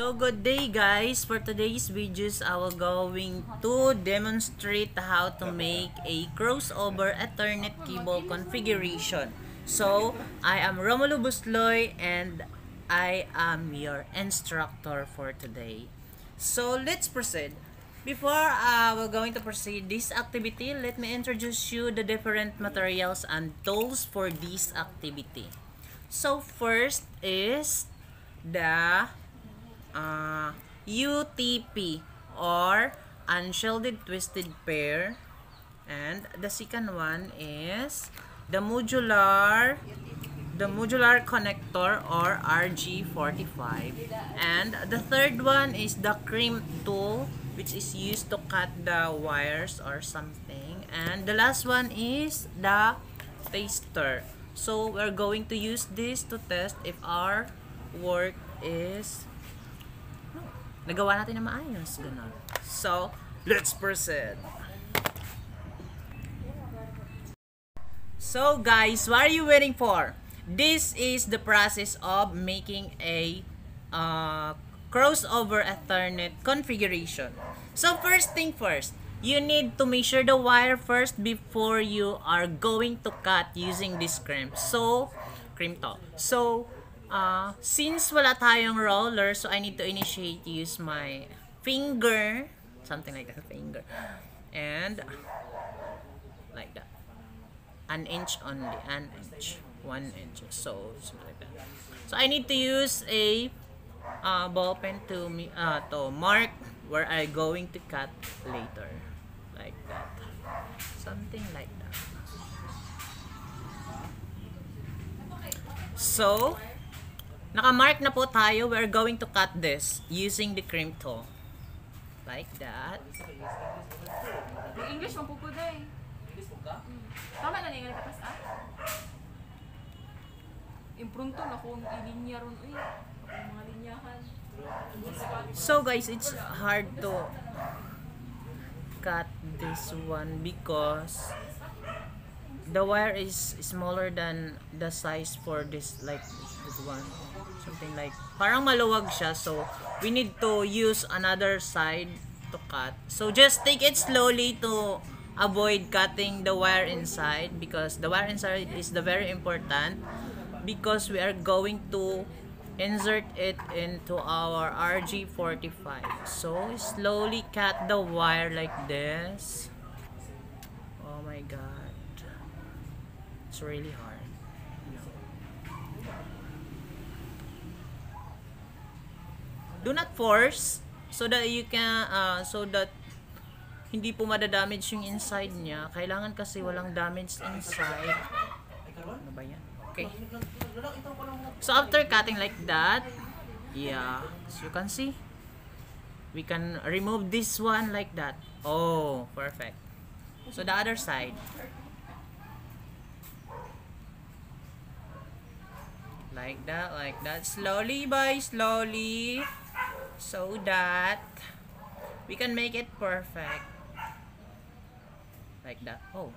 So good day guys, for today's videos I will going to demonstrate how to make a crossover Ethernet cable configuration. So I am Romulo Busloy and I am your instructor for today. So let's proceed. Before we're going to proceed this activity, let me introduce you the different materials and tools for this activity. So first is the UTP or unshielded twisted pair, and the second one is the modular connector or RG45, and the third one is the crimp tool, which is used to cut the wires or something, and the last one is the taster. So we're going to use this to test if our work is nagawa natin na maayos, ganun. So, let's proceed. So guys, what are you waiting for? This is the process of making a crossover Ethernet configuration. So first thing first, you need to measure the wire first before you are going to cut using this crimp. So, since wala tayong roller, so I need to initiate use my finger, something like that, finger, and like that, an inch only, an inch, 1 inch, so something like that. So I need to use a ball pen to mark where I'm going to cut later, like that, something like that. So nakamark na po tayo. We're going to cut this using the crimp tool. Like that. English mo po day. Tama na nga katas Imprunto na kung ilinya ron mga linyahan. So guys, it's hard to cut this one because the wire is smaller than the size for this, like this one, something like parang maluwag siya, so we need to use another side to cut. So just take it slowly to avoid cutting the wire inside, because the wire inside is the very important, because we are going to insert it into our RG45. So slowly cut the wire like this. Oh my god, it's really hard. Do not force so that you can so that hindi po madadamage yung inside niya. Kailangan kasi walang damage inside. Ano ba yan? Okay. So after cutting like that, yeah, as you can see, we can remove this one like that. Oh, perfect. So the other side. Like that, slowly by slowly, so that we can make it perfect. Like that. Oh.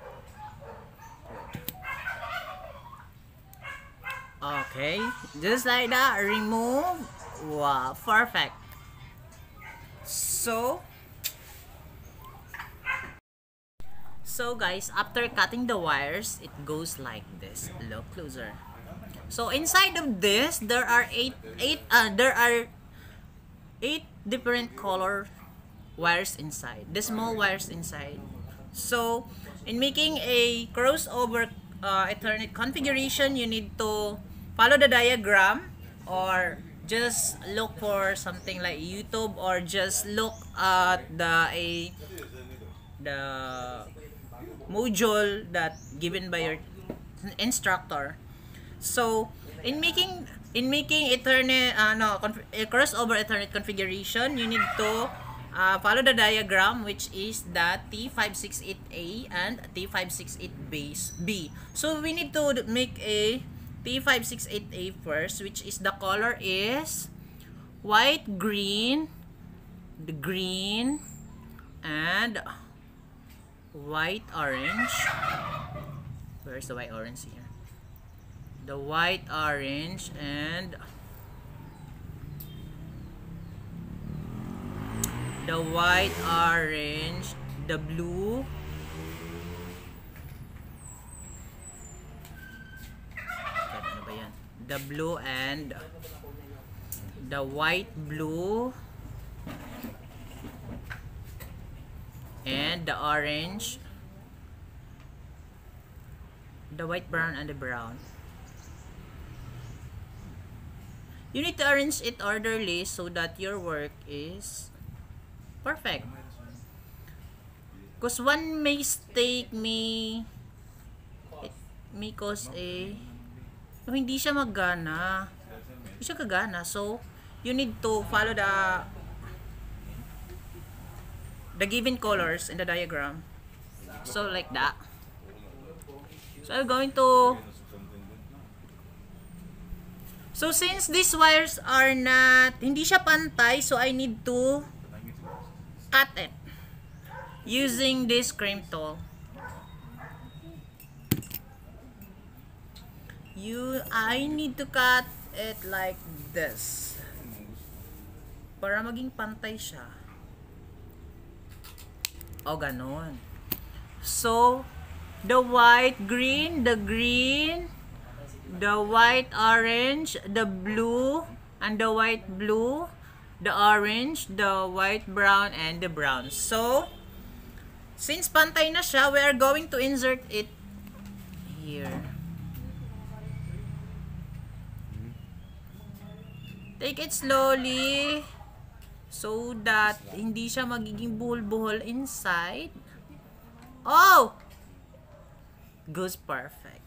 Okay, just like that, remove. Wow, perfect. So guys, after cutting the wires, it goes like this. Look closer. So inside of this, there are eight different color wires inside, the small wires inside. So in making a crossover Ethernet configuration, you need to follow the diagram, or just look for something like YouTube, or just look at the module that given by your instructor. So in making Ethernet crossover Ethernet configuration, you need to follow the diagram, which is the T568A and T568B. So we need to make a T568A first, which is the color is white, green, the green, and white, orange. Where's the white, orange here? The white, orange, and the white, orange, the blue, ano ba yan? The blue and the white, blue, and the orange, the white, brown, and the brown. You need to arrange it orderly so that your work is perfect. Because one mistake may cause hindi siya magana. Hindi siya kagana. So, you need to follow the given colors in the diagram. So, like that. So, I'm going to... So, since these wires are not... Hindi siya pantay, so I need to cut it using this crimp tool. I need to cut it like this para maging pantay siya. O, ganon. So, the white, green, the green, the white, orange, the blue, and the white, blue, the orange, the white, brown, and the brown. So, since pantay na siya, we are going to insert it here. Take it slowly so that hindi siya magiging buhol-buhol inside. Oh! Goes perfect.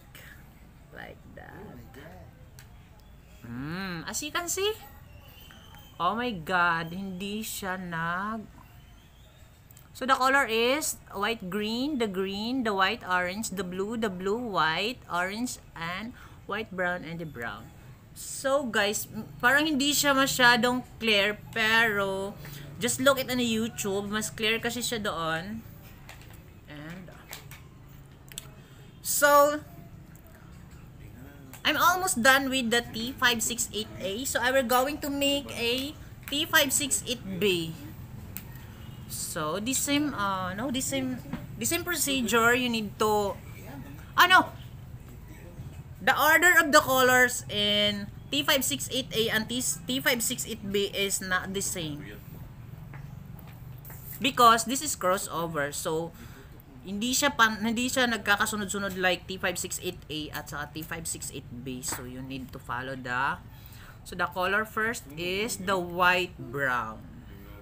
Like that. As you can see, oh my god, hindi siya So the color is white, green, the white, orange, the blue, white, orange, and white, brown, and the brown. So guys, parang hindi siya masyadong clear, pero just look it on YouTube, mas clear kasi siya doon. And so I'm almost done with the T568A. So I will going to make a T568B. So the same procedure. You need to the order of the colors in T568A and T568B is not the same. Because this is crossover. So hindi siya nagkakasunod-sunod like T568A at saka T568B. So you need to follow So the color first is the white brown.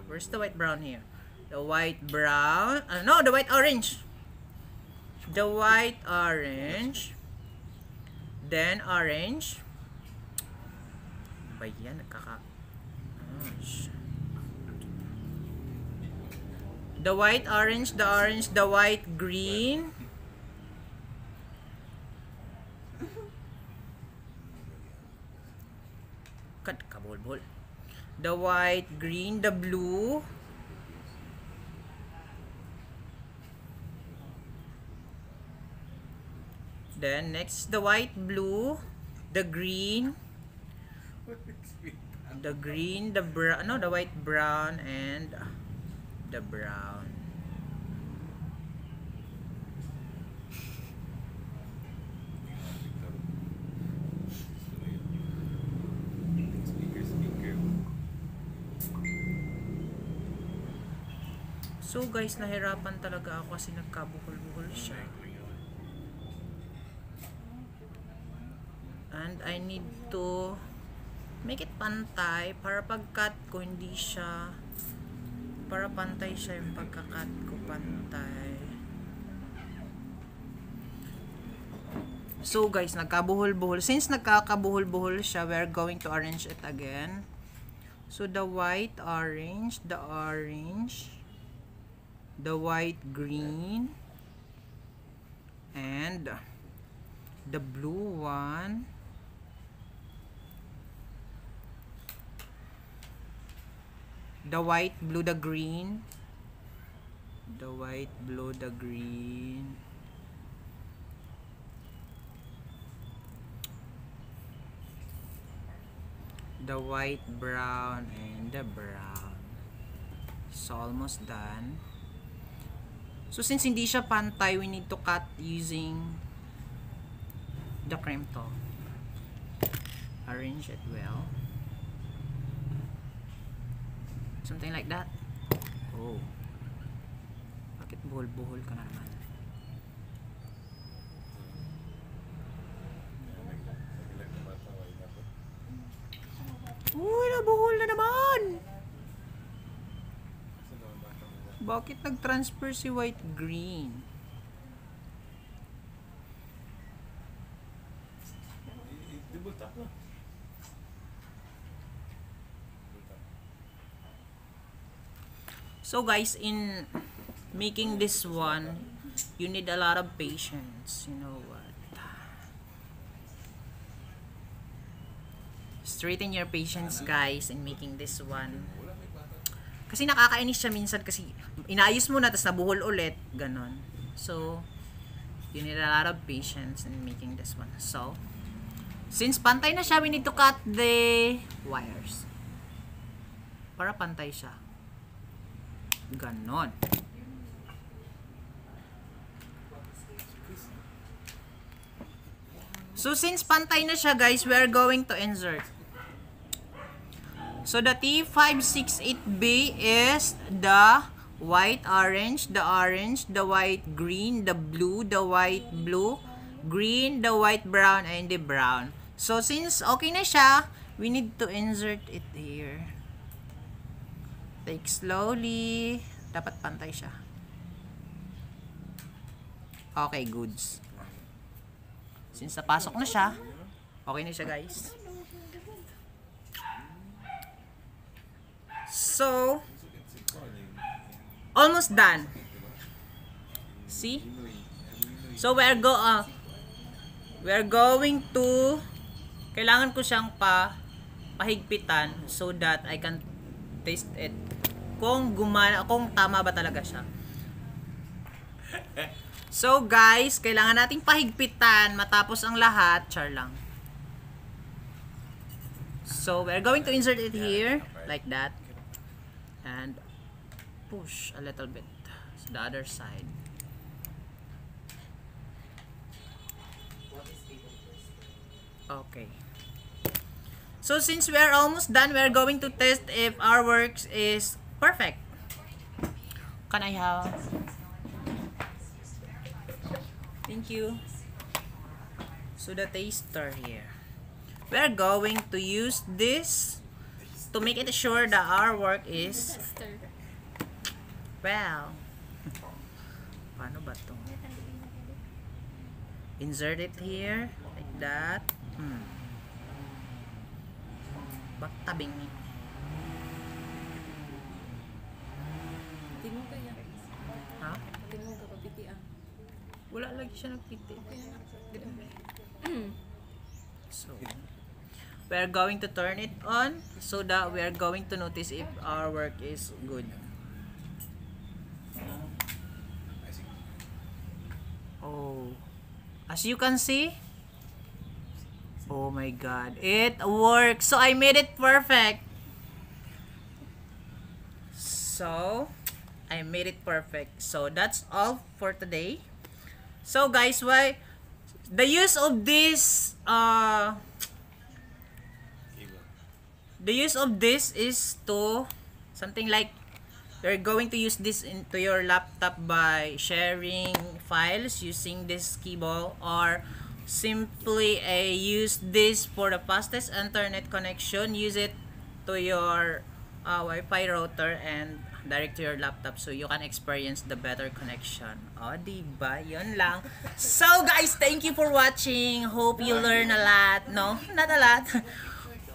Where's the white brown here? The white brown. No, the white orange. The white orange. Then orange. Ba yan? The white orange, the white green. Kabol-bol. The white, green, the blue. Then next the white, blue, the green, the brown, the white, brown, and the brown. So guys, nahirapan talaga ako kasi nagkabuhol-buhol siya. And I need to make it pantay para pag-cut ko hindi siya, para pantay siya yung pagka-cut ko, pantay. So guys, nagkabuhol-buhol. Since nagkakabuhol-buhol siya, we're going to arrange it again. So the white orange, the white green, and the blue one, the white, blue, the green, the white, blue, the green, the white, brown, and the brown. So, almost done. So, since hindi siya pantay, we need to cut using the cream tool. Arrange it well. Something like that. Oh. Bakit buhol-buhol ka na naman? Uy, nabuhol na naman! Bakit nag-transfer si white green? So guys, in making this one, you need a lot of patience. You know what? Straighten your patience, guys, in making this one. Kasi nakakainis siya minsan kasi inaayos mo na tapos nabuhol ulit, ganon. So, you need a lot of patience in making this one. So, since pantay na siya, we need to cut the wires. Para pantay siya. Ganon. So, since pantay na siya, guys, we are going to insert. So, the T568B is the white, orange, the white, green, the blue, green, the white, brown, and the brown. So, since okay na siya, we need to insert it here. Take slowly. Dapat pantay siya. Okay, goods. Since napasok na siya, okay na siya, guys. So, almost done. See? So, we're going to, kailangan ko siyang pahigpitan so that I can taste it. Kung tama ba talaga siya. So guys, kailangan nating pahigpitan matapos ang lahat. Char lang. So we're going to insert it here like that and push a little bit to the other side. Okay. So since we are almost done, we are going to test if our work is perfect. Can I have? Thank you. So the taster here. We are going to use this to make it sure that our work is well. Paano ba to? Insert it here like that. Baktabing ni. Tingog kaya. Ha? Tingog ka papitian. Wala lagi siya nagpiti. So, we are going to turn it on so that we are going to notice if our work is good. Oh, as you can see, oh my god, it works. So I made it perfect. So I made it perfect. So that's all for today. So guys, why the use of this is to something like you're going to use this into your laptop by sharing files using this keyboard, or simply use this for the fastest internet connection. Use it to your Wi-Fi router and direct to your laptop so you can experience the better connection. O, diba? Yun lang. So, guys, thank you for watching. Hope you learn a lot. No? Not a lot.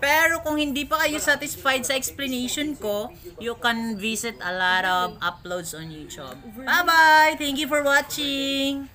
Pero kung hindi pa kayo satisfied sa explanation ko, you can visit a lot of uploads on YouTube. Bye-bye! Thank you for watching!